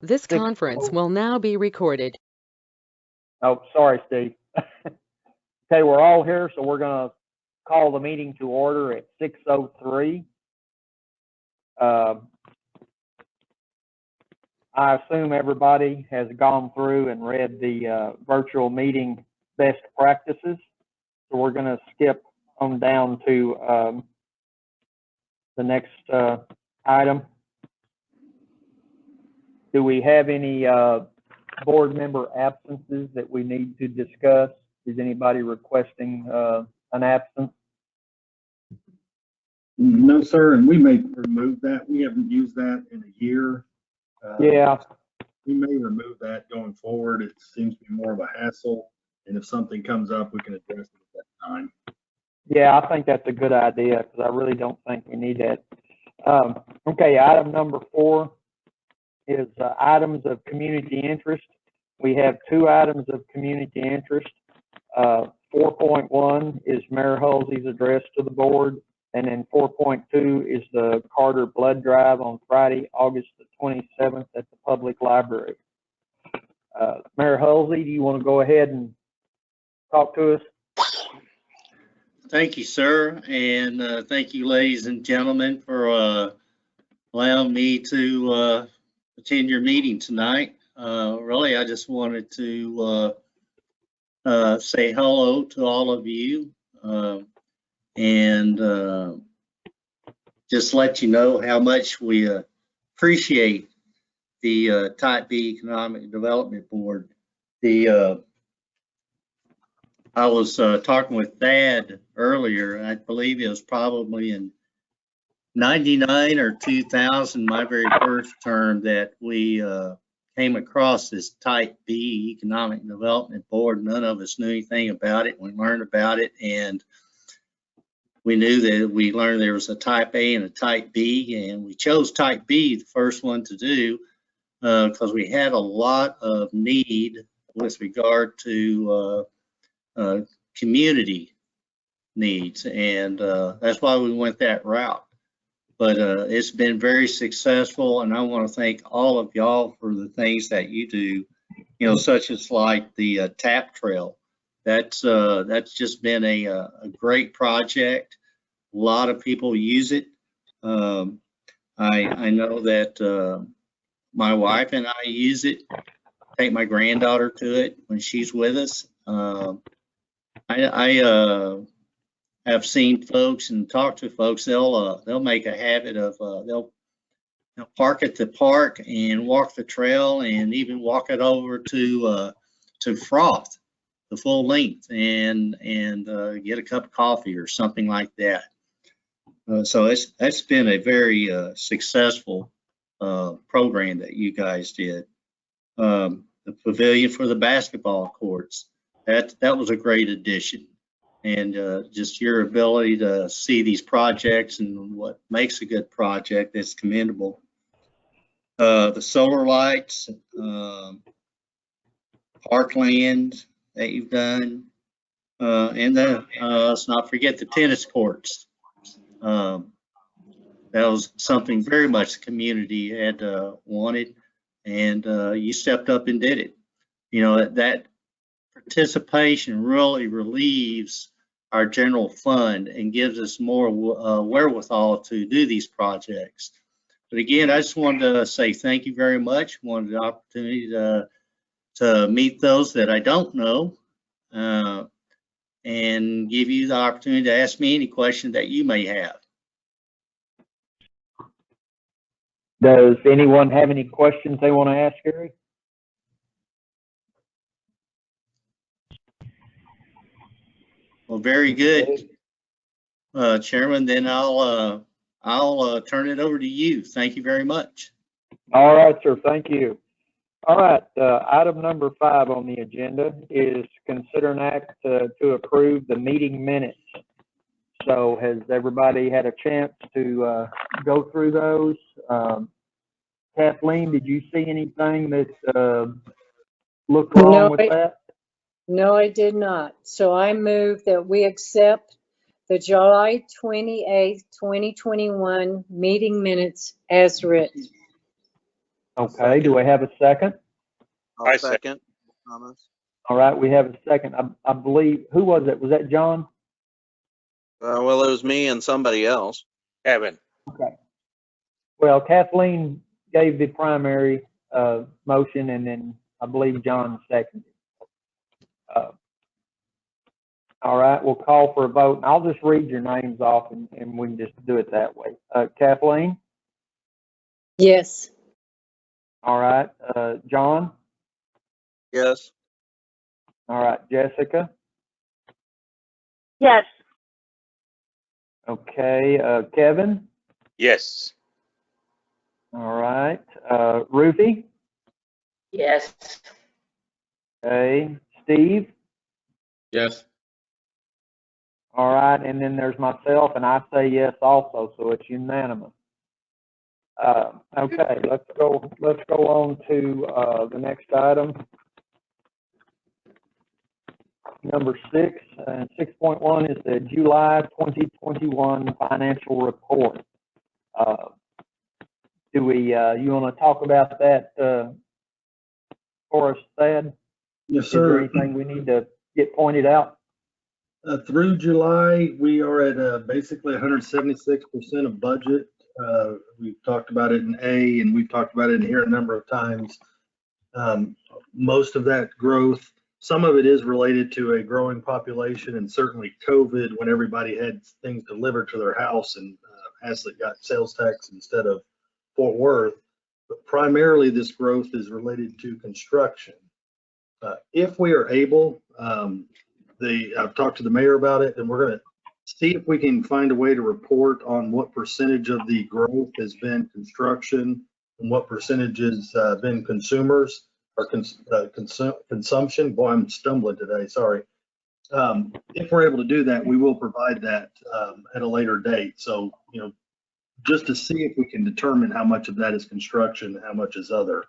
This conference will now be recorded. Oh, sorry, Steve. Okay, we're all here, so we're going to call the meeting to order at 6:03. I assume everybody has gone through and read the virtual meeting best practices. So we're going to skip on down to the next item. Do we have any board member absences that we need to discuss? Is anybody requesting an absence? No, sir, and we may remove that. We haven't used that in a year. Yeah. We may remove that going forward. It seems to be more of a hassle, and if something comes up, we can address it at that time. Yeah, I think that's a good idea because I really don't think we need that. Okay, item number 4 is items of community interest. We have 2 items of community interest. 4.1 is Mayor Hulsey's address to the board, and then 4.2 is the Carter Blood Drive on Friday, August the 27th at the Public Library. Mayor Hulsey, do you want to go ahead and talk to us? Thank you, sir, and thank you, ladies and gentlemen, for allowing me to attend your meeting tonight. Really, I just wanted to say hello to all of you and just let you know how much we appreciate the Type B Economic Development Board. I was talking with Thad earlier. I believe it was probably in 99 or 2000, my very first term, that we came across this Type B Economic Development Board. None of us knew anything about it. We learned about it, and we learned there was a Type A and a Type B, and we chose Type B, the first one to do, because we had a lot of need with regard to community needs, and that's why we went that route. But it's been very successful, and I want to thank all of y'all for the things that you do, you know, such as like the TAP Trail. That's just been a great project. A lot of people use it. I know that my wife and I use it. Take my granddaughter to it when she's with us. I have seen folks and talked to folks. They'll make a habit of they'll park at the park and walk the trail, and even walk it over to Froth, the full length, and get a cup of coffee or something like that. So that's been a very successful program that you guys did. The pavilion for the basketball courts, that was a great addition. And just your ability to see these projects and what makes a good project is commendable. The solar lights, parkland that you've done, and then let's not forget the tennis courts. That was something very much the community had wanted, and you stepped up and did it. You know, that participation really relieves our general fund and gives us more wherewithal to do these projects. But again, I just wanted to say thank you very much. Wanted the opportunity to meet those that I don't know, and give you the opportunity to ask me any question that you may have. Does anyone have any questions they want to ask Gary? Well, very good, Chairman. Then I'll turn it over to you. Thank you very much. All right, sir. Thank you. All right. Item number 5 on the agenda is consider an act to approve the meeting minutes. So has everybody had a chance to go through those? Kathleen, did you see anything that looked wrong with that? No, I did not. So I move that we accept the July 28th, 2021 meeting minutes as written. Okay, do we have a second? I'll second. Thomas. All right, we have a second. I believe, who was it? Was that John? Well, it was me and somebody else. Evan. Okay. Well, Kathleen gave the primary motion, and then I believe John seconded. All right, we'll call for a vote. And I'll just read your names off, and we can just do it that way. Kathleen? Yes. All right. John? Yes. All right. Jessica? Yes. Okay. Kevin? Yes. All right. Ruthie? Yes. Okay. Steve? Yes. All right. And then there's myself, and I say yes also, so it's unanimous. Okay. Let's go on to the next item. Number 6, and 6.1 is the July 2021 financial report. Do we, you want to talk about that for us, Thad? Yes, Is there sir. anything we need to get pointed out? Through July, we are at basically 176% of budget. We've talked about it in A, and we've talked about it in here a number of times. Most of that growth, some of it is related to a growing population, and certainly COVID, when everybody had things delivered to their house, and Haslet got sales tax instead of Fort Worth. But primarily, this growth is related to construction. If we are able, I've talked to the mayor about it, and we're going to see if we can find a way to report on what percentage of the growth has been construction and what percentage has been consumers or consumption. Boy, I'm stumbling today, sorry. If we're able to do that, we will provide that at a later date. So, just to see if we can determine how much of that is construction and how much is other.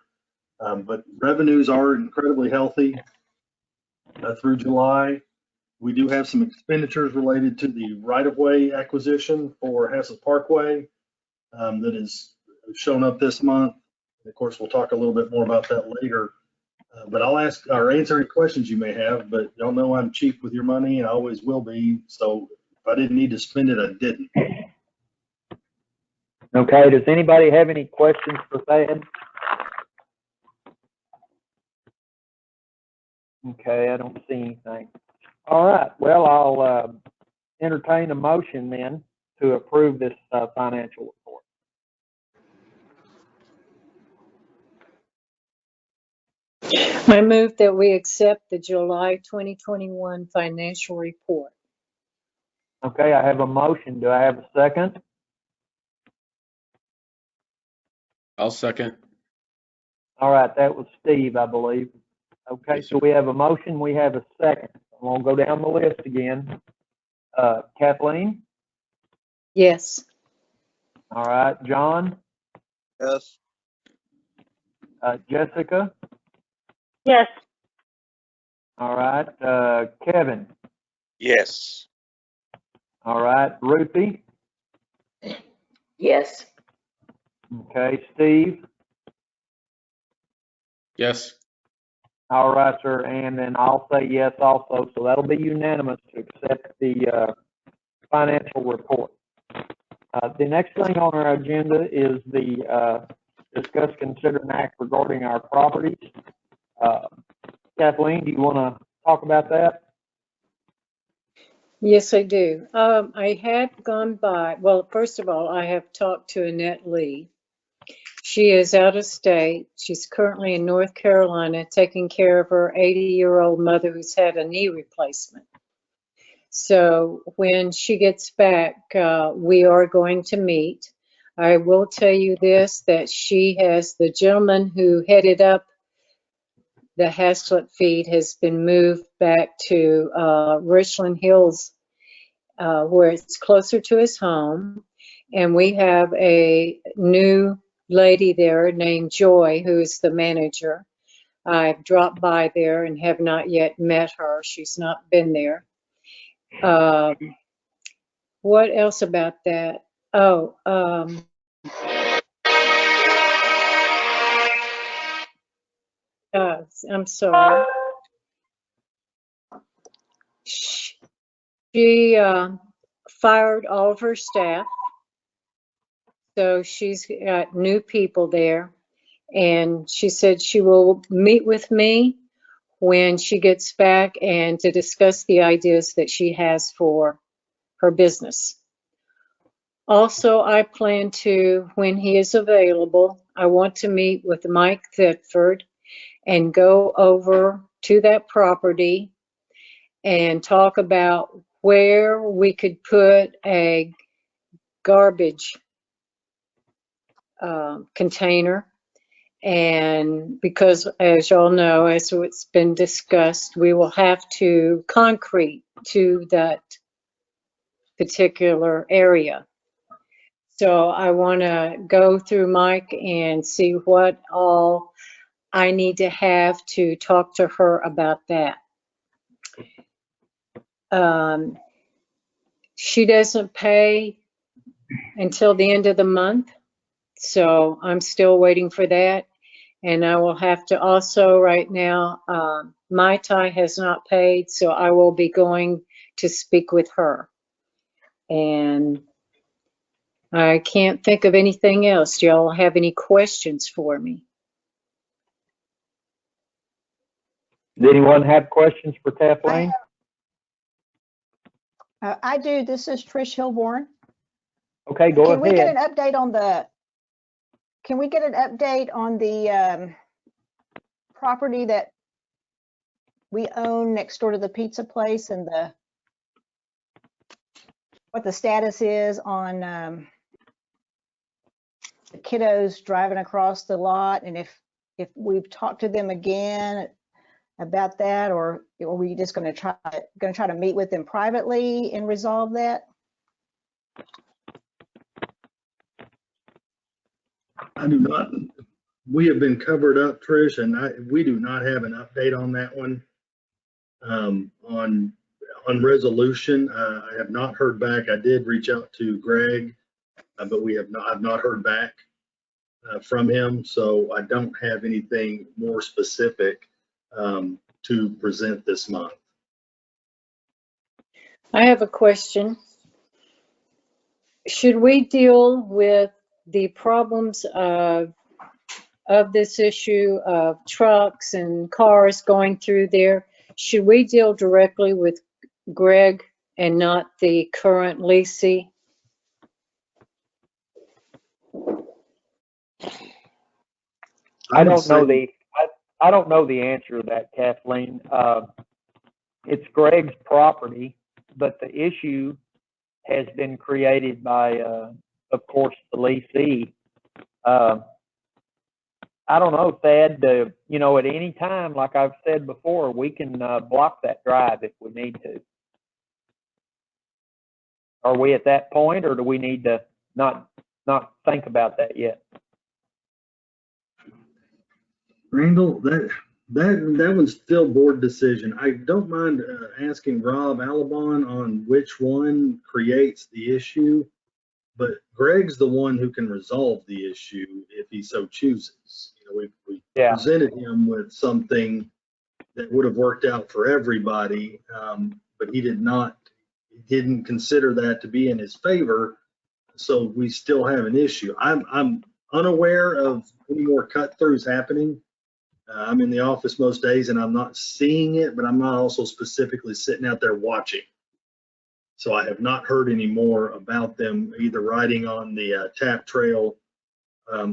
But revenues are incredibly healthy through July. We do have some expenditures related to the right-of-way acquisition for Haslet Parkway that is shown up this month. And of course, we'll talk a little bit more about that later. But I'll ask or answer any questions you may have, but y'all know I'm cheap with your money and I always will be. So if I didn't need to spend it, I didn't. Okay, does anybody have any questions for Thad? Okay, I don't see anything. All right, well, I'll entertain a motion then to approve this financial report. I move that we accept the July 2021 financial report. Okay, I have a motion. Do I have a second? I'll second. All right, that was Steve, I believe. Okay, Yes, so we have a motion, we have a second. We'll go down the list again. Kathleen? Yes. All right, John? Yes. Jessica? Yes. All right, Kevin? Yes. All right, Ruthie? Yes. Okay, Steve? Yes. All right, sir, and then I'll say yes also, so that'll be unanimous to accept the financial report. The next thing on our agenda is the discuss, consider, and act regarding our properties. Kathleen, do you want to talk about that? Yes, I do. I had gone by, well, first of all, I have talked to Annette Lee. She is out of state. She's currently in North Carolina taking care of her 80-year-old mother who's had a knee replacement. So when she gets back, we are going to meet. I will tell you this, that she has, the gentleman who headed up the Haslet feed has been moved back to Richland Hills, where it's closer to his home. And we have a new lady there named Joy, who is the manager. I've dropped by there and have not yet met her. She's not been there. What else about that? Oh, I'm sorry. She fired all of her staff. So she's got new people there. And she said she will meet with me when she gets back and to discuss the ideas that she has for her business. Also, I plan to, when he is available, I want to meet with Mike Thetford and go over to that property and talk about where we could put a garbage container. And because, as y'all know, as it's been discussed, we will have to concrete to that particular area. So I want to go through Mike and see what all I need to have to talk to her about that. She doesn't pay until the end of the month, so I'm still waiting for that. And I will have to also, right now, Mai Tai has not paid, so I will be going to speak with her. And I can't think of anything else. Do y'all have any questions for me? Does anyone have questions for Kathleen? I do. This is Trish Hilborn. Okay, go Can we get ahead. an update on the? Can we get an update on the property that we own next door to the pizza place and what the status is on the kiddos driving across the lot, and if we've talked to them again about that, or are we just going to try to meet with them privately and resolve that? I do not. We have been covered up, Trish, and we do not have an update on that one. On resolution, I have not heard back. I did reach out to Greg, but I've not heard back from him, so I don't have anything more specific to present this month. I have a question. Should we deal with the problems of this issue of trucks and cars going through there? Should we deal directly with Greg and not the current leasee? I don't know the answer to that, Kathleen. It's Greg's property, but the issue has been created by, of course, the leasee. I don't know, Thad, you know, at any time, like I've said before, we can block that drive if we need to. Are we at that point, or do we need to not think about that yet? Randall, that one's still board decision. I don't mind asking Rob Alabon on which one creates the issue, but Greg's the one who can resolve the issue if he so chooses. You know, we presented him with something that would have worked out for everybody, but he didn't consider that to be in his favor. So we still have an issue. I'm unaware of any more cut throughs happening. I'm in the office most days and I'm not seeing it, but I'm not also specifically sitting out there watching. So I have not heard any more about them either riding on the tap trail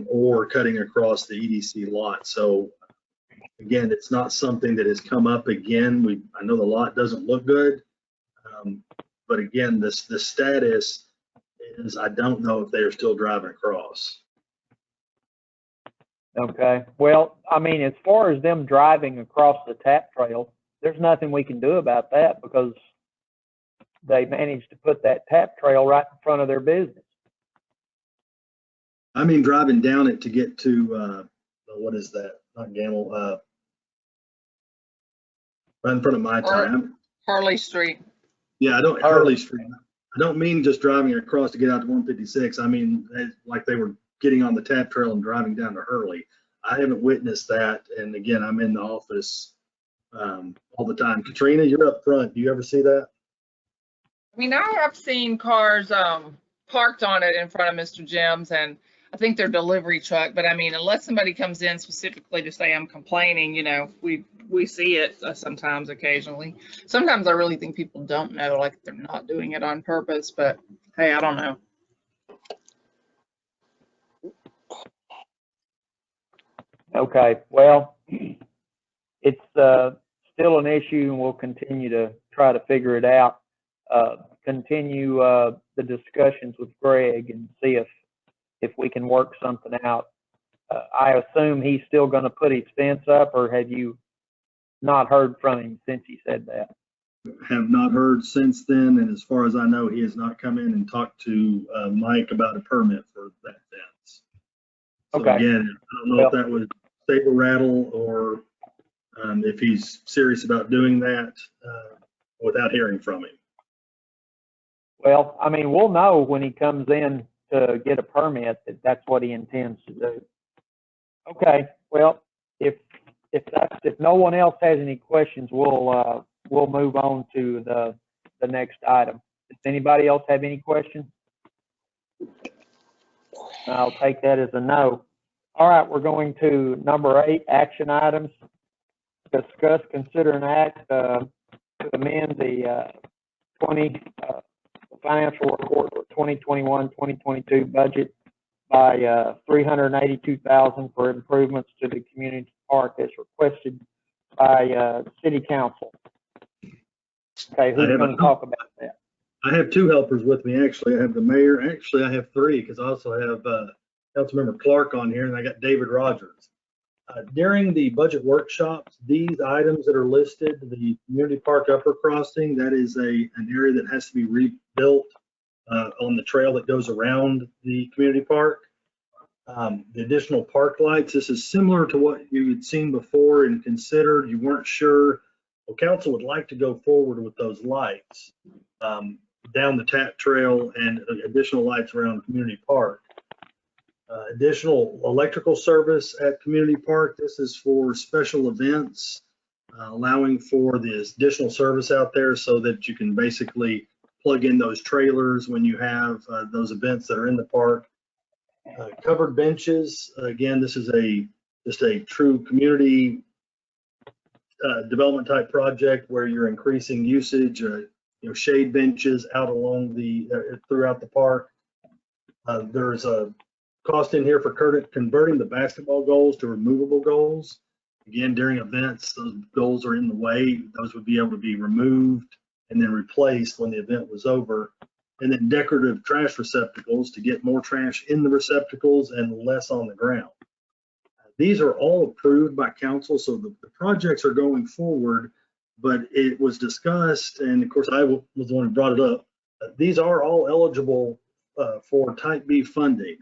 or cutting across the EDC lot. So again, it's not something that has come up again. I know the lot doesn't look good, but again, the status is I don't know if they are still driving across. Okay. Well, I mean, as far as them driving across the tap trail, there's nothing we can do about that because they managed to put that tap trail right in front of their business. I mean, driving down it to get to, what is that? Not Gamble, right in front of my time. Harley Street. Yeah, Harley Street. I don't mean just driving across to get out to 156. I mean, like they were getting on the tap trail and driving down to Hurley. I haven't witnessed that. And again, I'm in the office all the time. Katrina, you're up front. Do you ever see that? I mean, I have seen cars parked on it in front of Mr. Jim's, and I think they're delivery truck. But I mean, unless somebody comes in specifically to say I'm complaining, you know, we see it sometimes, occasionally. Sometimes I really think people don't know, like they're not doing it on purpose. But hey, I don't know. Okay, well, it's still an issue, and we'll continue to try to figure it out. Continue the discussions with Greg and see if we can work something out. I assume he's still going to put his fence up, or have you not heard from him since he said that? Have not heard since then, and as far as I know, he has not come in and talked to Mike about a permit for that fence. So Okay. Again, I don't know if that was saber rattle or if he's serious about doing that without hearing from him. Well, I mean, we'll know when he comes in to get a permit that that's what he intends to do. Okay, well, if no one else has any questions, we'll move on to the next item. Does anybody else have any questions? I'll take that as a no. All right, we're going to number 8, action items. Discuss, consider, and act to amend the financial report for 2021-2022 budget by $382,000 for improvements to the community park as requested by City Council. Okay, who's going to talk about that? I have 2 helpers with me, actually. I have the mayor. Actually, I have 3 because I also have Councilmember Clark on here, and I got David Rogers. During the budget workshops, these items that are listed, the community park upper crossing, that is an area that has to be rebuilt on the trail that goes around the community park. The additional park lights, this is similar to what you had seen before and considered. You weren't sure. Well, council would like to go forward with those lights down the TAP trail and additional lights around community park. Additional electrical service at community park. This is for special events, allowing for this additional service out there so that you can basically plug in those trailers when you have those events that are in the park. Covered benches. Again, this is just a true community development type project where you're increasing usage. Shade benches out along throughout the park. There's a cost in here for converting the basketball goals to removable goals. Again, during events, those goals are in the way. Those would be able to be removed and then replaced when the event was over. And then decorative trash receptacles to get more trash in the receptacles and less on the ground. These are all approved by council, so the projects are going forward, but it was discussed, and of course I was the one who brought it up. These are all eligible for Type B funding.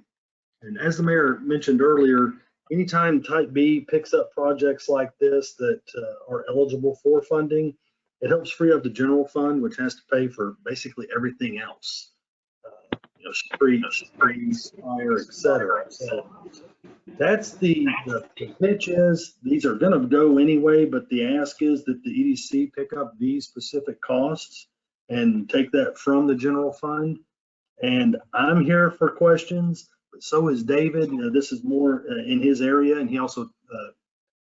And as the mayor mentioned earlier, anytime Type B picks up projects like this that are eligible for funding, it helps free up the general fund, which has to pay for basically everything else. Streets, trees, fire, etc. So that's the pitch is. These are going to go anyway, but the ask is that the EDC pick up these specific costs and take that from the general fund. And I'm here for questions. But so is David. This is more in his area, and he also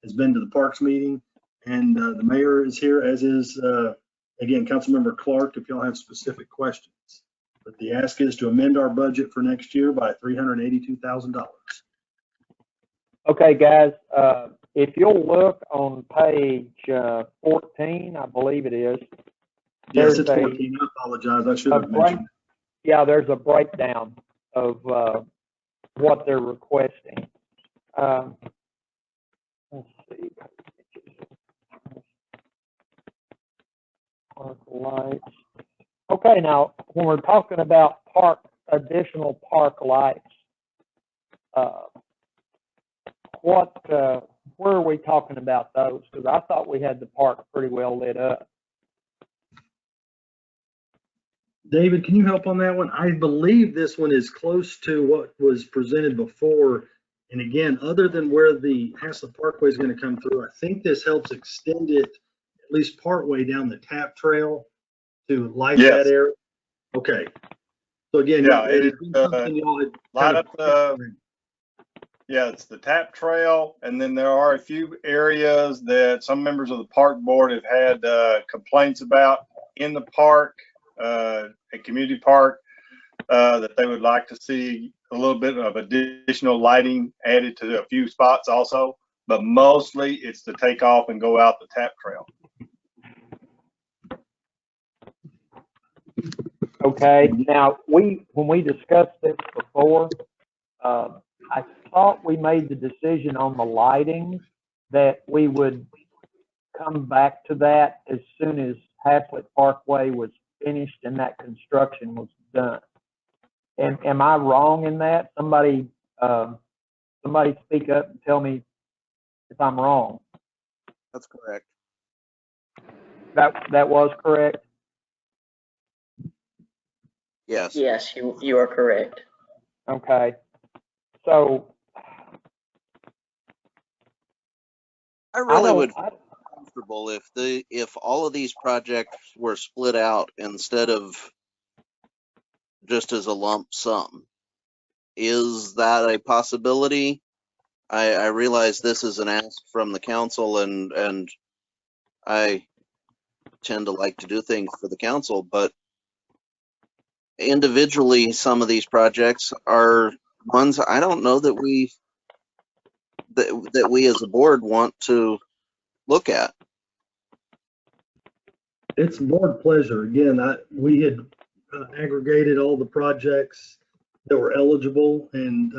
has been to the parks meeting. And the mayor is here, as is, again, Councilmember Clark, if y'all have specific questions. But the ask is to amend our budget for next year by $382,000. Okay, guys, if you'll look on page 14, I believe it is. Yes, it's 14. I apologize. I should have mentioned. Yeah, there's a breakdown of what they're requesting. Let's see. Park lights. Okay, now when we're talking about additional park lights, where are we talking about those? Because I thought we had the park pretty well lit up. David, can you help on that one? I believe this one is close to what was presented before And again, other than where the Haslet Parkway is going to come through, I think this helps extend it at least partway down the tap trail to light Yes. that area. Okay. So again, Yeah, it it, had been something y'all had light kind up the, yeah, it's the tap trail, and then there are a few areas that some members of the park board have had complaints about in the park, a community park, that they would like to see a little bit of additional lighting added to a few spots also, but mostly it's to take off and go out the tap trail. Okay, now when we discussed this before, I thought we made the decision on the lighting that we would come back to that as soon as Haslet Parkway was finished and that construction was done. And am I wrong in that? Somebody speak up and tell me if I'm wrong. That's correct. That was correct? Yes. Yes, you are correct. Okay. So I really would feel comfortable if all of these projects were split out instead of just as a lump sum. Is that a possibility? I realize this is an ask from the council, and I tend to like to do things for the council, but individually, some of these projects are ones I don't know that we as a board want to look at. It's board pleasure. Again, we had aggregated all the projects that were eligible and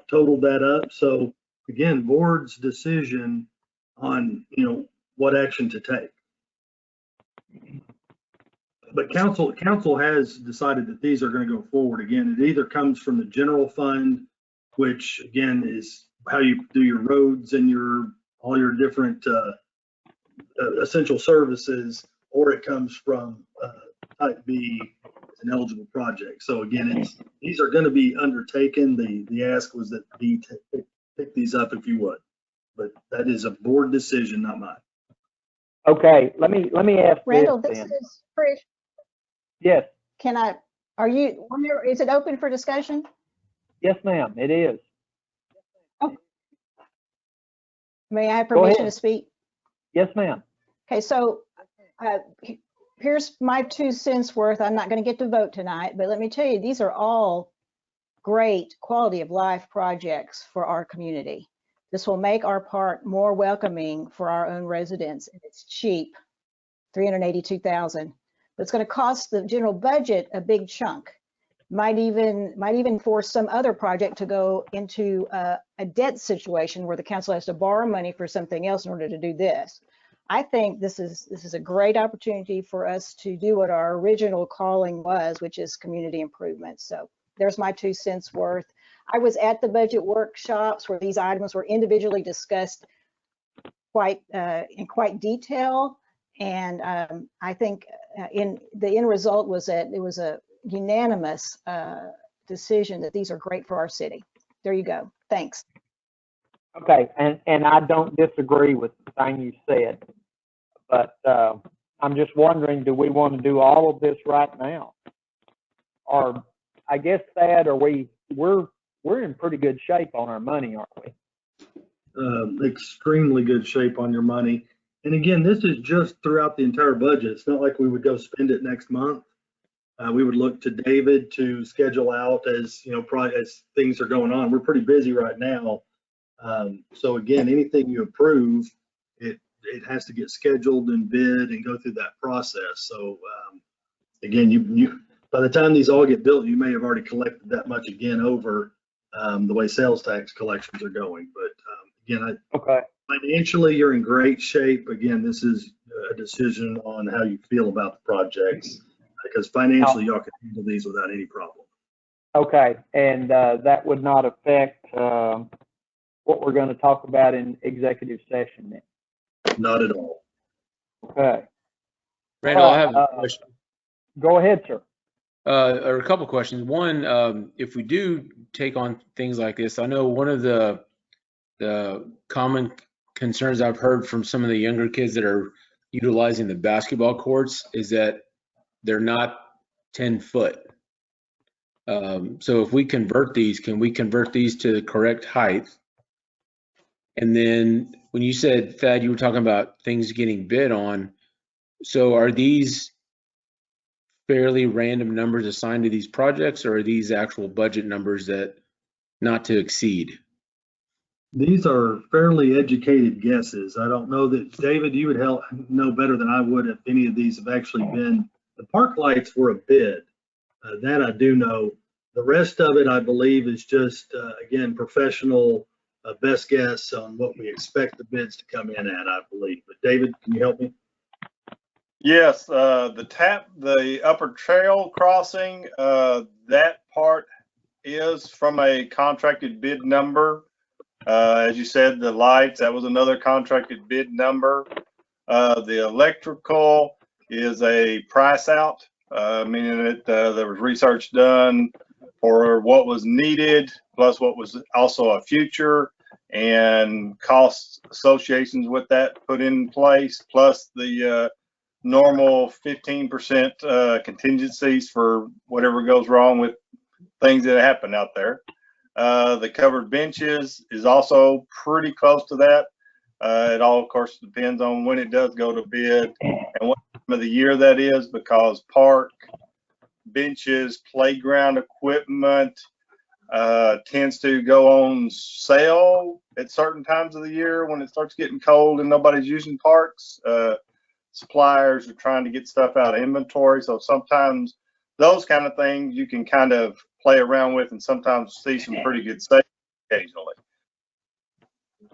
totaled that up. So again, board's decision on, what action to take. But council has decided that these are going to go forward. Again, it either comes from the general fund, which again is how you do your roads and all your different essential services, or it comes from type B, an eligible project. So again, these are going to be undertaken. The ask was that B pick these up if you would, but that is a board decision, not mine. okay, let me ask Randall, this this then. is Trish. Yes, Is it open for discussion? yes, ma'am, it is. May I have Go permission ahead. to speak? Yes, ma'am. Okay, so here's my 2 cents worth. I'm not going to get to vote tonight, but let me tell you, these are all great quality of life projects for our community. This will make our park more welcoming for our own residents, and it's cheap, $382,000. But it's going to cost the general budget a big chunk. Might even force some other project to go into a debt situation where the council has to borrow money for something else in order to do this. I think this is a great opportunity for us to do what our original calling was, which is community improvement. So there's my 2 cents worth. I was at the budget workshops where these items were individually discussed in quite detail, and I think the end result was that it was a unanimous decision that these are great for our city. There you go. Thanks. Okay, and I don't disagree with the thing you said, but I'm just wondering, do we want to do all of this right now? Or I guess, Thad, we're in pretty good shape on our money, aren't we? Extremely good shape on your money. And again, this is just throughout the entire budget. It's not like we would go spend it next month. We would look to David to schedule out as, probably as things are going on. We're pretty busy right now. So again, anything you approve, it has to get scheduled and bid and go through that process. So again, you by the time these all get built, you may have already collected that much again over the way sales tax collections are going. But again, Okay. Financially, you're in great shape. Again, this is a decision on how you feel about the projects, because financially, y'all can handle these without any problem. Okay, and that would not affect what we're going to talk about in executive session then? Not at all. Okay. Randall, I have a question. Go ahead, sir. Or a couple questions. One, if we do take on things like this, I know one of the common concerns I've heard from some of the younger kids that are utilizing the basketball courts is that they're not 10 foot. So if we convert these, can we convert these to the correct height? And then when you said, Thad, you were talking about things getting bid on. So are these fairly random numbers assigned to these projects, or are these actual budget numbers that not to exceed? These are fairly educated guesses. I don't know that, David, you would know better than I would if any of these have actually been. The park lights were a bid. That I do know. The rest of it, I believe, is just, again, professional best guess on what we expect the bids to come in at, I believe. But David, can you help me? Yes, the upper trail crossing, that part is from a contracted bid number. As you said, the lights, that was another contracted bid number. The electrical is a price out, meaning that there was research done for what was needed, plus what was also a future, and cost associations with that put in place, plus the normal 15% contingencies for whatever goes wrong with things that happen out there. The covered benches is also pretty close to that. It all, of course, depends on when it does go to bid and what time of the year that is, because park benches, playground equipment tends to go on sale at certain times of the year when it starts getting cold and nobody's using parks. Suppliers are trying to get stuff out of inventory, so sometimes those kind of things you can kind of play around with and sometimes see some pretty good savings occasionally.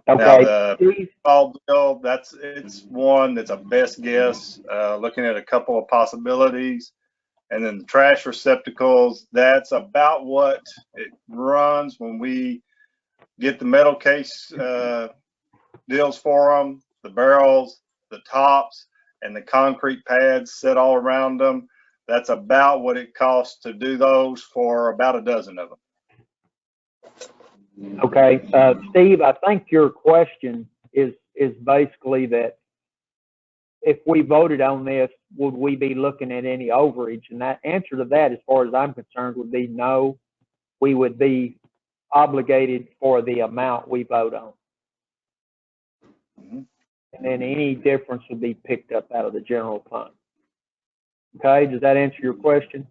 Okay. Now the ball deal, it's one that's a best guess, looking at a couple of possibilities. And then the trash receptacles, that's about what it runs when we get the metal case deals for them, the barrels, the tops, and the concrete pads set all around them. That's about what it costs to do those for about a dozen of them. Okay, Steve, I think your question is basically that if we voted on this, would we be looking at any overage? And that answer to that, as far as I'm concerned, would be no. We would be obligated for the amount we vote on. Mm-hmm. And then any difference would be picked up out of the general fund. Okay, does that answer your question?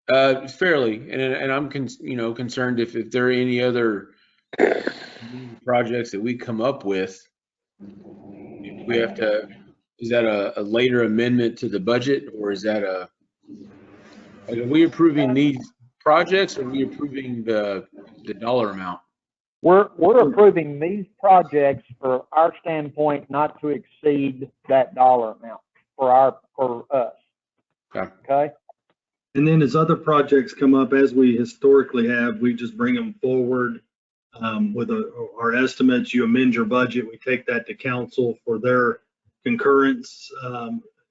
Fairly, and I'm concerned if there are any other projects that we come up with, we have to. Is that a later amendment to the budget, or is that are we approving these projects, or are we approving the dollar amount? We're approving these projects for our standpoint not to exceed that dollar amount for us. Okay. And then as other projects come up, as we historically have, we just bring them forward with our estimates. You amend your budget, we take that to council for their concurrence,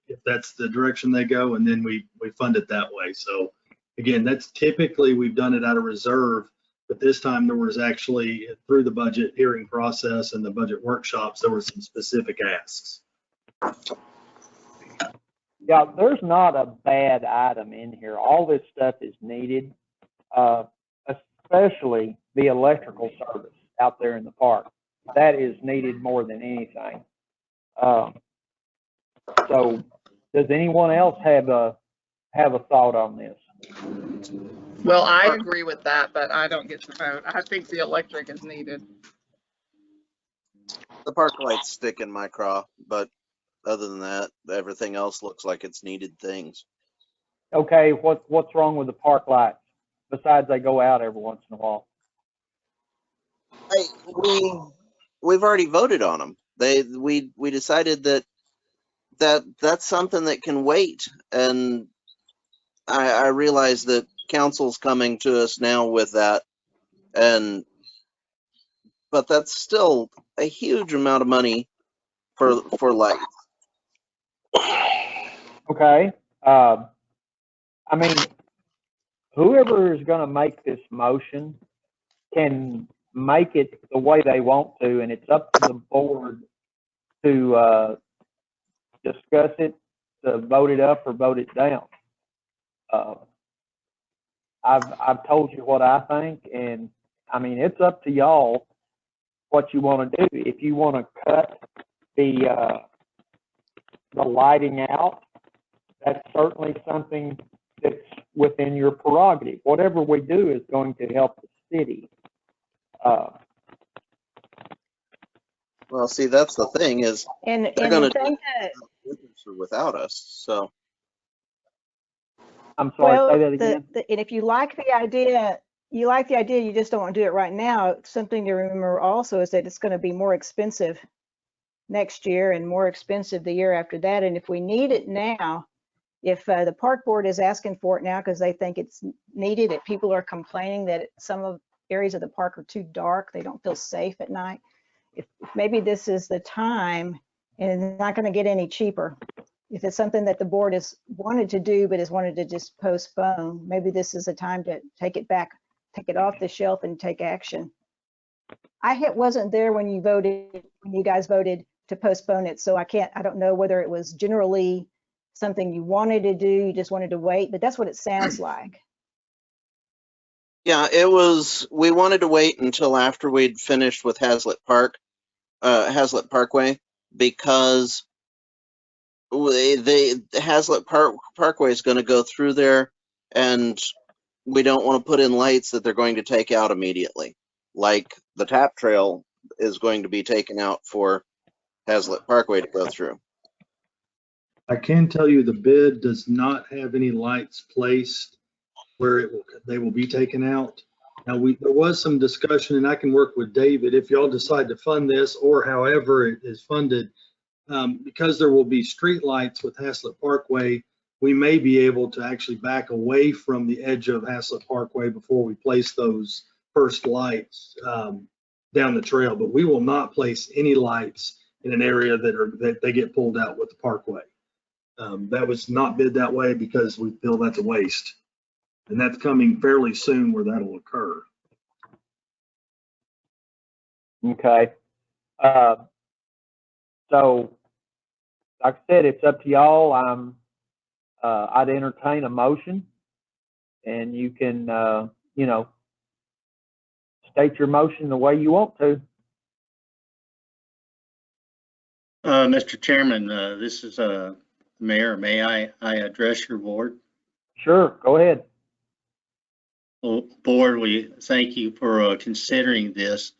if that's the direction they go, and then we fund it that way. So again, that's typically, we've done it out of reserve, but this time there was actually, through the budget hearing process and the budget workshops, there were some specific asks. Yeah, there's not a bad item in here. All this stuff is needed, especially the electrical service out there in the park. That is needed more than anything. So does anyone else have a thought on this? Well, I agree with that, but I don't get to vote. I think the electric is needed. The park lights stick in my craw, but other than that, everything else looks like it's needed things. Okay, what's wrong with the park lights besides they go out every once in a while? We've already voted on them. We decided that's something that can wait, and I realize that council's coming to us now with that, but that's still a huge amount of money for lights. Okay. I mean, whoever is gonna make this motion can make it the way they want to, and it's up to the board to, discuss it, to vote it up or vote it down. I've told you what I think, and I mean, it's up to y'all what you want to do. If you want to cut the lighting out, that's certainly something that's within your prerogative. Whatever we do is going to help the city. Well, see, that's the thing is And they're the going to thing that, do it without us. So I'm sorry, well, say that again. and if you like the idea, you just don't want to do it right now. Something to remember also is that it's going to be more expensive next year and more expensive the year after that. And if we need it now, if the park board is asking for it now because they think it's needed, if people are complaining that some of areas of the park are too dark, they don't feel safe at night, if maybe this is the time, and it's not going to get any cheaper. If it's something that the board has wanted to do but has wanted to just postpone, maybe this is a time to take it back, take it off the shelf and take action. I wasn't there when you guys voted to postpone it, so I don't know whether it was generally something you wanted to do, you just wanted to wait, but that's what it sounds like. yeah, it was. We wanted to wait until after we'd finished with Haslet Parkway, because the Haslet Parkway is going to go through there, and we don't want to put in lights that they're going to take out immediately, like the tap trail is going to be taken out for Haslet Parkway to go through. I can tell you the bid does not have any lights placed where they will be taken out. Now, there was some discussion, and I can work with David if y'all decide to fund this or however it is funded. Because there will be street lights with Haslet Parkway, we may be able to actually back away from the edge of Haslet Parkway before we place those first lights down the trail. But we will not place any lights in an area that they get pulled out with the parkway. That was not bid that way because we feel that's a waste. And that's coming fairly soon where that'll occur. Okay. So, like I said, it's up to y'all. I'd entertain a motion, and you can, state your motion the way you want to. Mr. Chairman, this is Mayor. May I address your board? Sure, go ahead. Well, board, we thank you for considering this.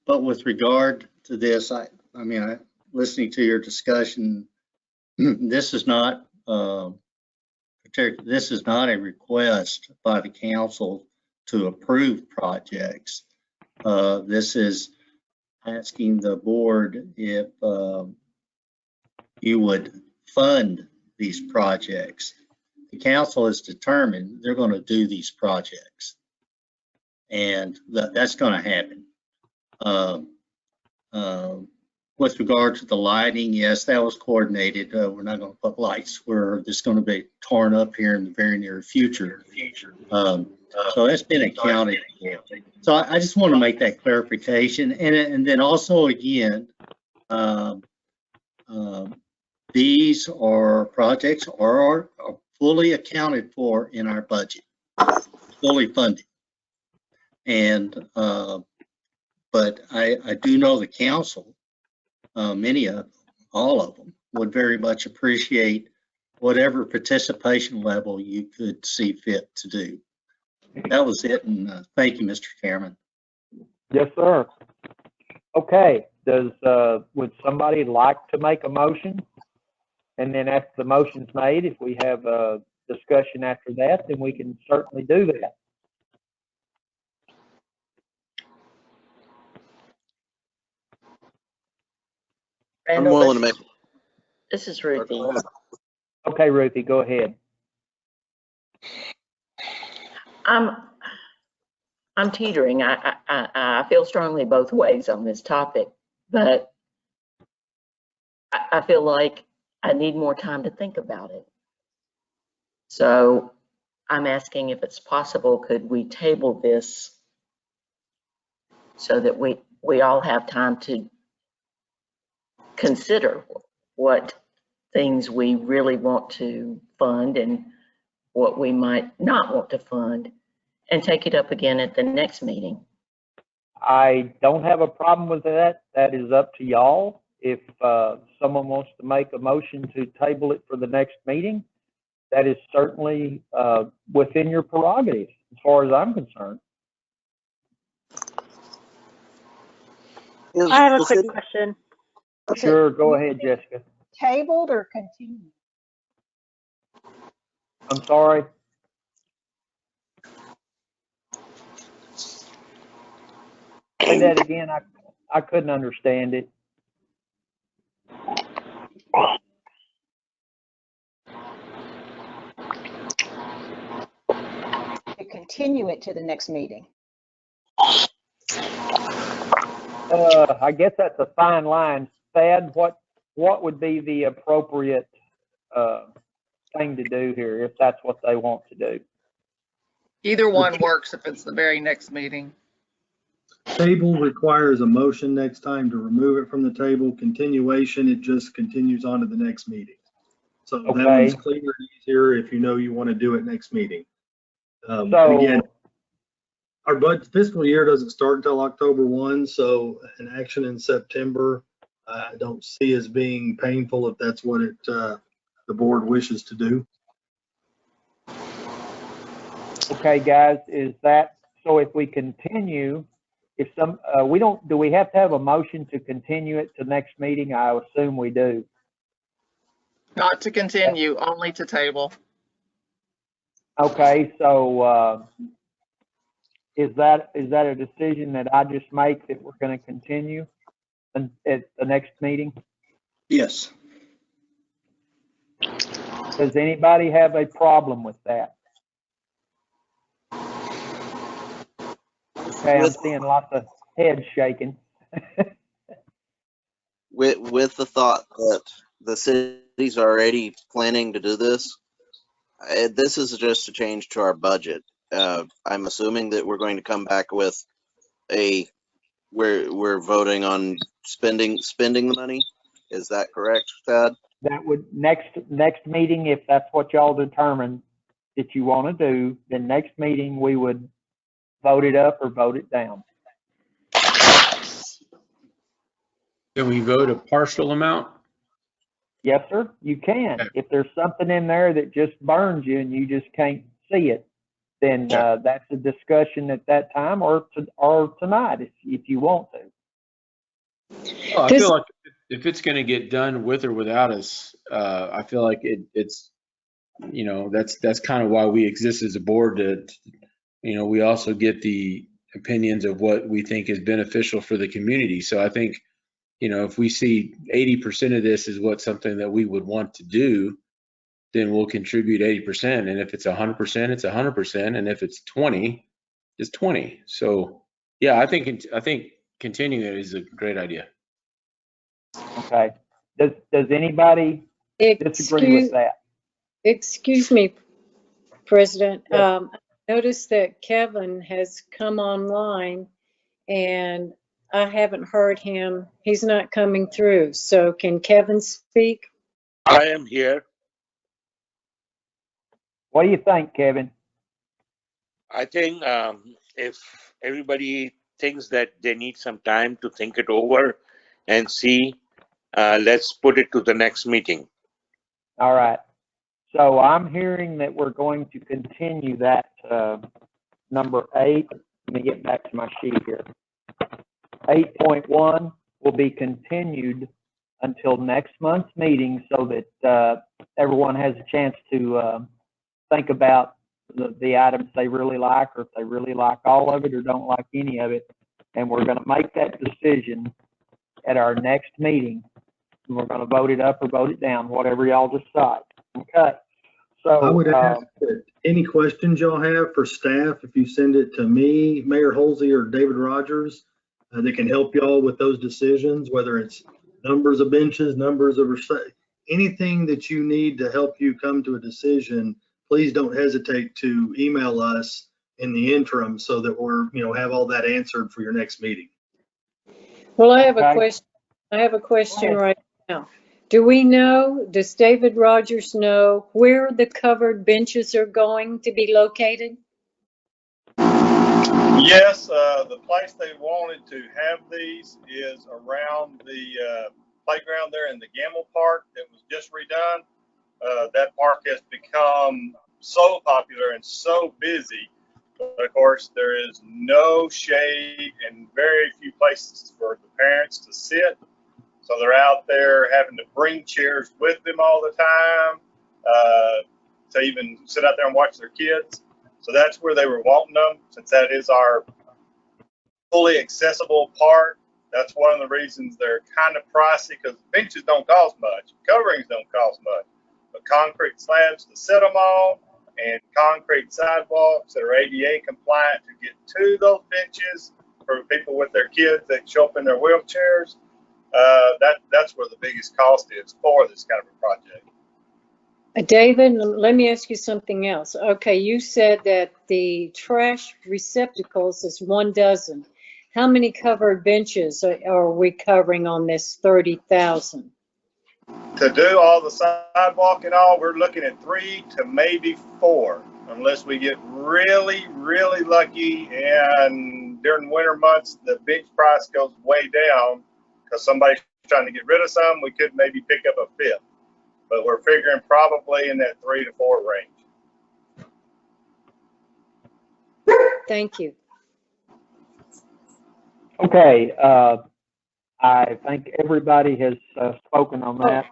But with regard to this, I mean, listening to your discussion, this is not a request by the council to approve projects. This is asking the board if you would fund these projects. The council has determined they're going to do these projects, and that's going to happen. With regard to the lighting, yes, that was coordinated. We're not going to put lights where it's going to be torn up here in the very near future. So that's been accounted for. So I just want to make that clarification. And then also, again, these are projects are fully accounted for in our budget, fully funded. And but I do know the council, all of them, would very much appreciate whatever participation level you could see fit to do. That was it, and thank you, Mr. Chairman. Yes, sir. Okay, would somebody like to make a motion? And then after the motion's made, if we have a discussion after that, then we can certainly do that. I'm Randall, willing to make. this is Ruthie. Okay, Ruthie, go ahead. I'm teetering. I feel strongly both ways on this topic, but I feel like I need more time to think about it. So I'm asking if it's possible, could we table this so that we all have time to consider what things we really want to fund and what we might not want to fund, and take it up again at the next meeting? I don't have a problem with that. That is up to y'all. If someone wants to make a motion to table it for the next meeting, that is certainly within your prerogative, as far as I'm concerned. I have a quick question. Sure, go ahead, Jessica. Tabled or continued? I'm sorry. Say that again. I couldn't understand it. To continue it to the next meeting. I guess that's a fine line. Thad, what would be the appropriate thing to do here if that's what they want to do? Either one works if it's the very next meeting. Table requires a motion next time to remove it from the table. Continuation, it just continues on to the next meeting. So that one's cleaner and easier if you know you want to do it next meeting. And again, our fiscal year doesn't start until October 1, so an action in September I don't see as being painful if that's what the board wishes to do. Okay, guys, is that so? If we continue, if some do we have to have a motion to continue it to next meeting? I assume we do. Not to continue, only to table. Okay, so is that a decision that I just make that we're going to continue at the next meeting? Yes. Does anybody have a problem with that? Okay, I'm seeing lots of heads shaking. With the thought that the city's already planning to do this, this is just a change to our budget. I'm assuming that we're going to come back with we're voting on spending the money. Is that correct, Thad? That would next meeting, if that's what y'all determine that you want to do, then next meeting we would vote it up or vote it down. Can we vote a partial amount? Yes, sir, you can. Okay. If there's something in there that just burns you and you just can't see it, then that's a discussion at that time or tonight if you want to. Well, I feel like if it's going to get done with or without us, I feel like it's, you know, that's kind of why we exist as a board, to, you know, we also get the opinions of what we think is beneficial for the community. So I think, you know, if we see 80% of this is what something that we would want to do, then we'll contribute 80%. And if it's 100%, it's 100%. And if it's 20, it's 20. So yeah, I think continuing it is a great idea. Okay. Does anybody disagree with that? Excuse me, President. Yes. I noticed that Kevin has come online and I haven't heard him. He's not coming through. So can Kevin speak? I am here. What do you think, Kevin? I think if everybody thinks that they need some time to think it over and see, let's put it to the next meeting. All right. So I'm hearing that we're going to continue that number 8. Let me get back to my sheet here. 8.1 will be continued until next month's meeting so that everyone has a chance to think about the items they really like, or if they really like all of it or don't like any of it. And we're going to make that decision at our next meeting. And we're going to vote it up or vote it down, whatever y'all decide. Okay. So I would ask that any questions y'all have for staff, if you send it to me, Mayor Holsey, or David Rogers, that can help y'all with those decisions, whether it's numbers of benches, numbers of anything that you need to help you come to a decision, please don't hesitate to email us in the interim so that we're, have all that answered for your next meeting. Well, I have a Okay. question. I have a question Go ahead. right now. Does David Rogers know where the covered benches are going to be located? Yes, the place they wanted to have these is around the playground there in the Gamble Park that was just redone. That park has become so popular and so busy. But of course, there is no shade and very few places for the parents to sit. So they're out there having to bring chairs with them all the time to even sit out there and watch their kids. So that's where they were wanting them, since that is our fully accessible park. That's one of the reasons they're kind of pricey, because benches don't cost much, coverings don't cost much, but concrete slabs to sit them on and concrete sidewalks that are ADA compliant to get to those benches for people with their kids that show up in their wheelchairs. That's where the biggest cost is for this kind of a project. David, let me ask you something else. Okay, you said that the trash receptacles is 1 dozen. How many covered benches are we covering on this 30,000? To do all the sidewalk and all, we're looking at 3 to maybe 4, unless we get really, really lucky and during winter months the bench price goes way down because somebody's trying to get rid of some. We could maybe pick up a 5th, but we're figuring probably in that 3 to 4 range. Thank you. Okay, I think everybody has spoken on that.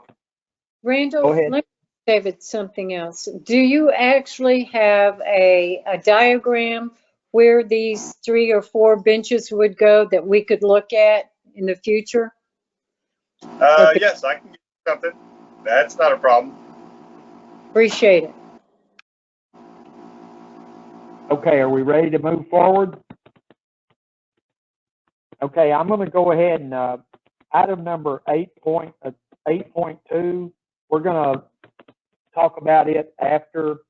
Randall, Go ahead. let me ask David something else. Do you actually have a diagram where these 3 or 4 benches would go that we could look at in the future? Yes, I can get something. That's not a problem. Appreciate it. Okay, are we ready to move forward? Okay, I'm going to go ahead and item number 8.2, we're going to talk about it after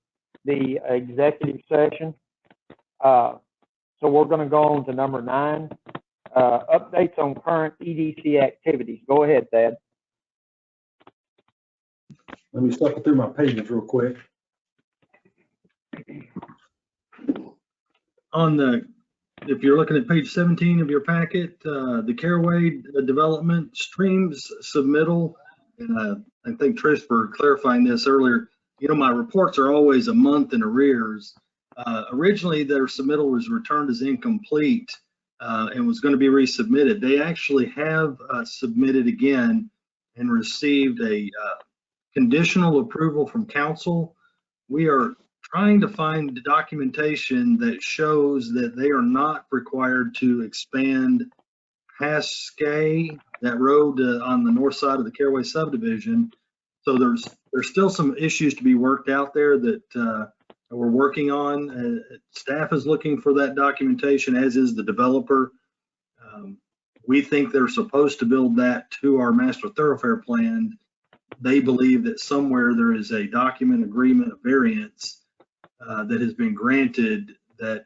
the executive session. So we're going to go on to number 9, updates on current EDC activities. Go ahead, Thad. Let me shuffle through my pages real quick. If you're looking at page 17 of your packet, the Caraway development streams submittal, and I think Trish for clarifying this earlier, my reports are always a month in arrears. Originally, their submittal was returned as incomplete and was going to be resubmitted. They actually have submitted again and received a conditional approval from council. We are trying to find the documentation that shows that they are not required to expand past Skay, that road on the north side of the Caraway subdivision. So there's still some issues to be worked out there that we're working on. Staff is looking for that documentation, as is the developer. We think they're supposed to build that to our master thoroughfare plan. They believe that somewhere there is a document agreement of variance that has been granted that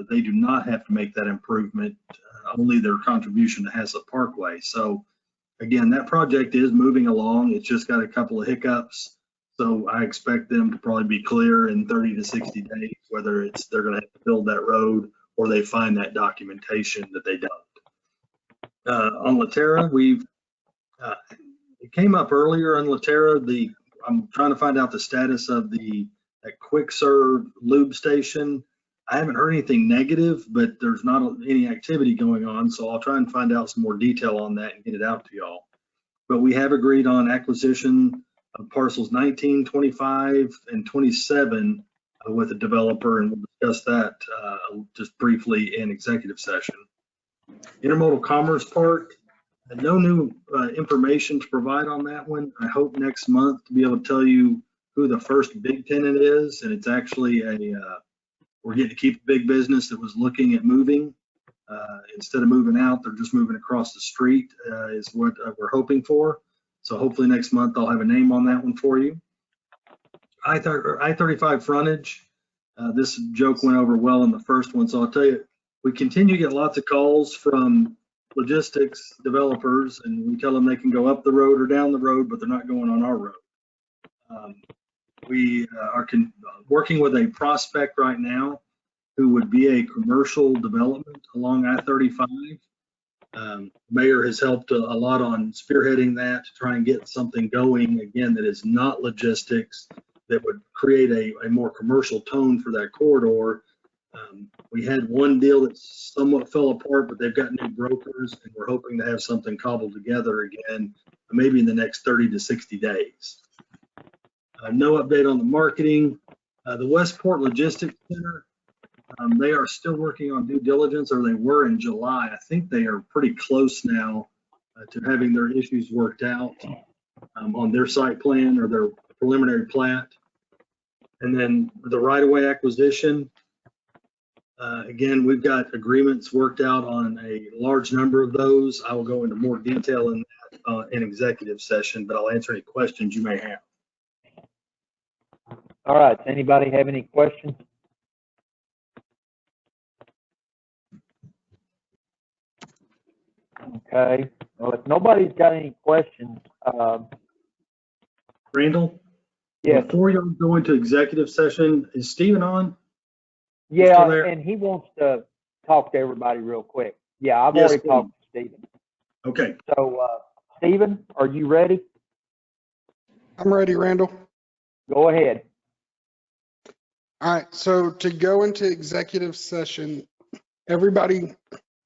they do not have to make that improvement, only their contribution to Haslet Parkway. So again, that project is moving along. It's just got a couple of hiccups. So I expect them to probably be clear in 30 to 60 days, whether they're going to have to build that road or they find that documentation that they don't. On Laterra, it came up earlier on Laterra. I'm trying to find out the status of that quick serve lube station. I haven't heard anything negative, but there's not any activity going on. So I'll try and find out some more detail on that and get it out to y'all. But we have agreed on acquisition of parcels 19, 25, and 27 with the developer, and we'll discuss that just briefly in executive session. Intermodal Commerce Park, no new information to provide on that one. I hope next month to be able to tell you who the first big tenant is, and it's actually we're getting to keep a big business that was looking at moving. Instead of moving out, they're just moving across the street is what we're hoping for. So hopefully next month I'll have a name on that one for you. I-35 frontage. This joke went over well in the first one, so I'll tell you, we continue to get lots of calls from logistics developers, and we tell them they can go up the road or down the road, but they're not going on our road. We are working with a prospect right now who would be a commercial development along I-35. Mayor has helped a lot on spearheading that to try and get something going, again, that is not logistics, that would create a more commercial tone for that corridor. We had one deal that somewhat fell apart, but they've got new brokers, and we're hoping to have something cobbled together again, maybe in the next 30 to 60 days. No update on the marketing. The Westport Logistics Center, they are still working on due diligence, or they were in July. I think they are pretty close now to having their issues worked out on their site plan or their preliminary plat. And then the right-of-way acquisition, again, we've got agreements worked out on a large number of those. I will go into more detail in that in executive session, but I'll answer any questions you may have. All right, anybody have any questions? Okay, well, if nobody's got any questions, Randall? yeah. Before you go into executive session, is Stephen on? Yeah, and he wants to talk to everybody real quick. Yeah, I've already talked to Stephen. Okay. So, Stephen, are you ready? I'm ready, Randall. Go ahead. All right, so to go into executive session, everybody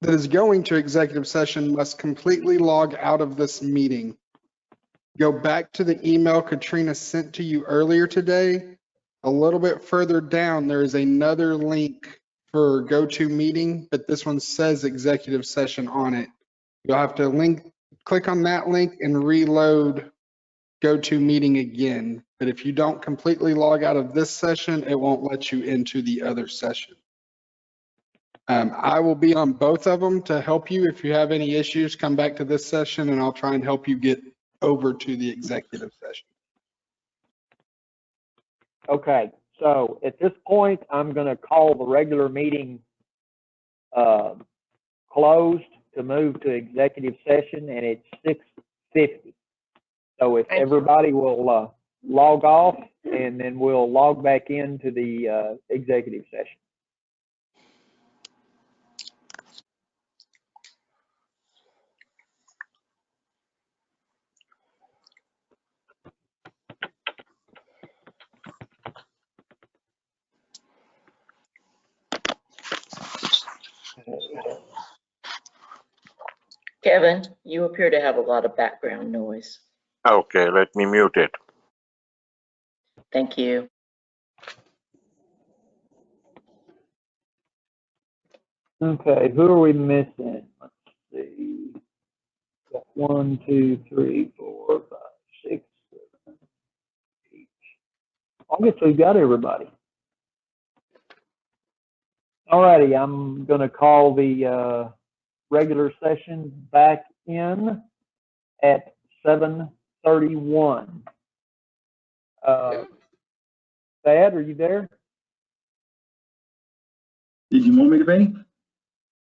that is going to executive session must completely log out of this meeting. Go back to the email Katrina sent to you earlier today. A little bit further down, there is another link for GoToMeeting, but this one says executive session on it. You'll have to click on that link and reload GoToMeeting again. But if you don't completely log out of this session, it won't let you into the other session. I will be on both of them to help you. If you have any issues, come back to this session and I'll try and help you get over to the executive session. Okay, so at this point, I'm going to call the regular meeting closed to move to executive session, and it's 6:50. So if everybody will log off, and then we'll log back into the executive session. Kevin, you appear to have a lot of background noise. Okay, let me mute it. Thank you. Okay, who are we missing? Let's see. Got 1, 2, 3, 4, 5, 6, 7, 8. I guess we've got everybody. All righty, I'm going to call the regular session back in at 7:31. Thad, are you there? Did you want me to be?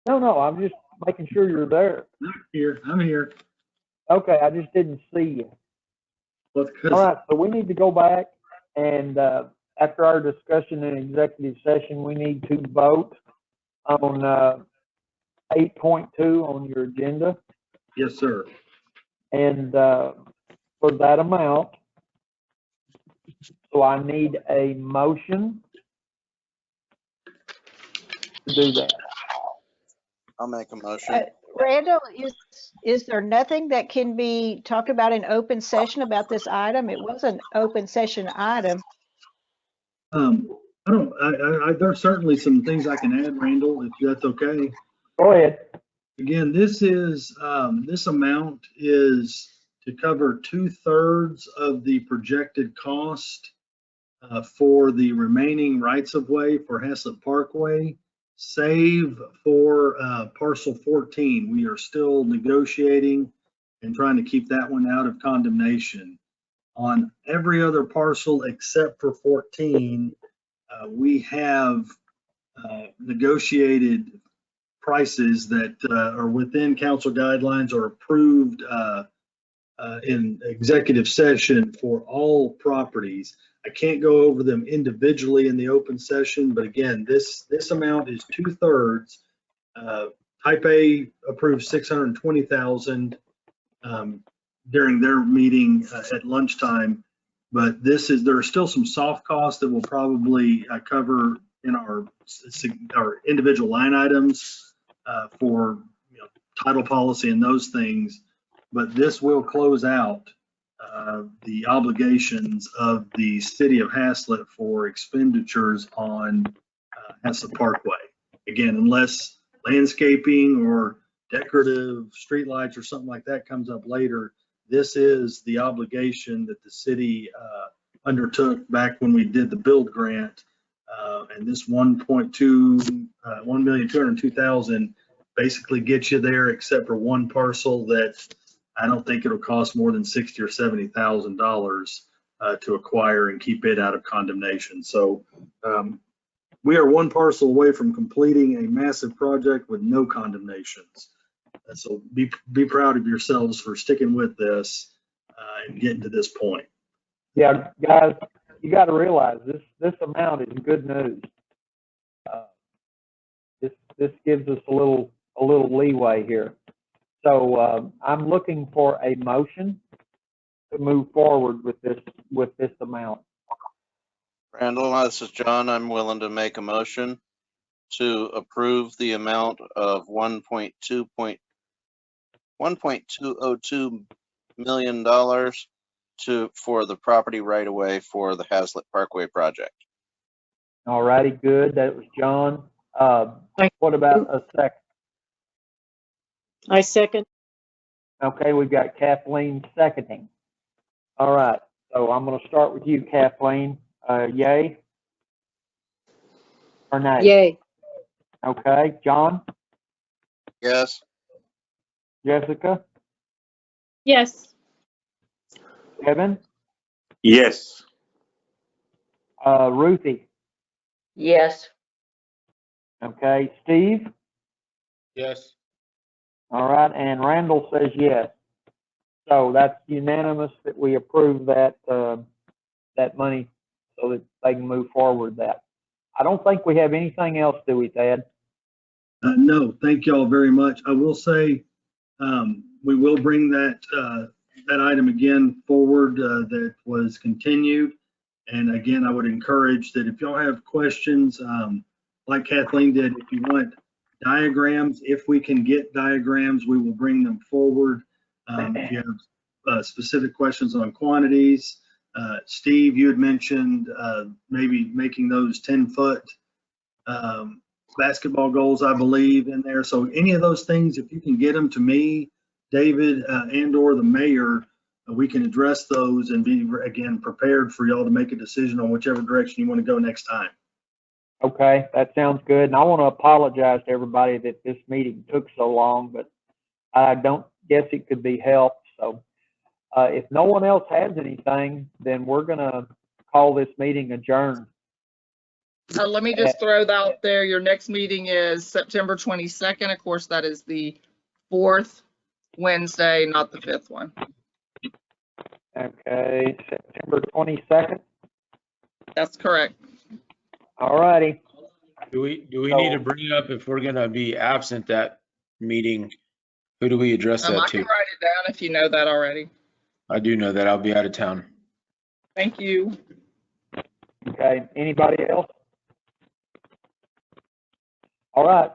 No, I'm just making sure you're there. I'm here. Okay, I just didn't see you. Well, all right, so we need to go back and after our discussion in executive session, we need to vote on 8.2 on your agenda. Yes, sir. And for that amount, so I need a motion to do that. I'll make a motion. Randall, is there nothing that can be talked about in open session about this item? It was an open session item. There's certainly some things I can add, Randall, if that's okay. Go ahead. Again, this amount is to cover 2/3 of the projected cost for the remaining rights of way for Haslet Parkway, save for parcel 14. We are still negotiating and trying to keep that one out of condemnation. On every other parcel except for 14, we have negotiated prices that are within council guidelines or approved in executive session for all properties. I can't go over them individually in the open session, but again, this amount is 2/3. Type A approved 620,000 during their meeting at lunchtime, but there are still some soft costs that we'll probably cover in our individual line items for title policy and those things. But this will close out the obligations of the city of Haslet for expenditures on Haslet Parkway. Again, unless landscaping or decorative streetlights or something like that comes up later, this is the obligation that the city undertook back when we did the build grant. And this 1,202,000 basically gets you there, except for one parcel that I don't think it'll cost more than $60,000 or $70,000 to acquire and keep it out of condemnation. So we are one parcel away from completing a massive project with no condemnations. So be proud of yourselves for sticking with this and getting to this point. Yeah, guys, you got to realize this amount is good news. This gives us a little leeway here. So I'm looking for a motion to move forward with this amount. Randall, this is John. I'm willing to make a motion to approve the amount of $1.202 million for the property right away for the Haslet Parkway project. All righty, good. That was John. What about a second? I second. Okay, we've got Kathleen seconding. All right, so I'm going to start with you, Kathleen. Yay or nay? Yay. Okay, John? Yes. Jessica? Yes. Kevin? Yes. Ruthie? Yes. Okay, Steve? Yes. All right, and Randall says yes. So that's unanimous that we approve that money so that they can move forward with that. I don't think we have anything else, do we, Thad? No, thank y'all very much. I will say we will bring that item again forward that was continued. And again, I would encourage that if y'all have questions, like Kathleen did, if you want diagrams, if we can get diagrams, we will bring them forward. If you have specific questions on quantities, Steve, you had mentioned maybe making those 10-foot basketball goals, I believe, in there. So any of those things, if you can get them to me, David, and or the mayor, we can address those and be, again, prepared for y'all to make a decision on whichever direction you want to go next time. Okay, that sounds good. And I want to apologize to everybody that this meeting took so long, but I don't guess it could be helped. So if no one else has anything, then we're going to call this meeting adjourned. Let me just throw that out there. Your next meeting is September 22nd. Of course, that is the 4th Wednesday, not the 5th one. Okay, September 22nd. That's correct. All righty. Do we need to bring up if we're gonna be absent that meeting? Who do we address that I to? can write it down if you know that already. I do know that. I'll be out of town. Thank you. Okay, anybody else? All right,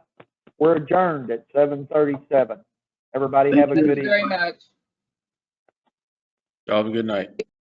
we're adjourned at 7:37. Everybody have a Thank you good Thank evening. you very much. Y'all have a good night.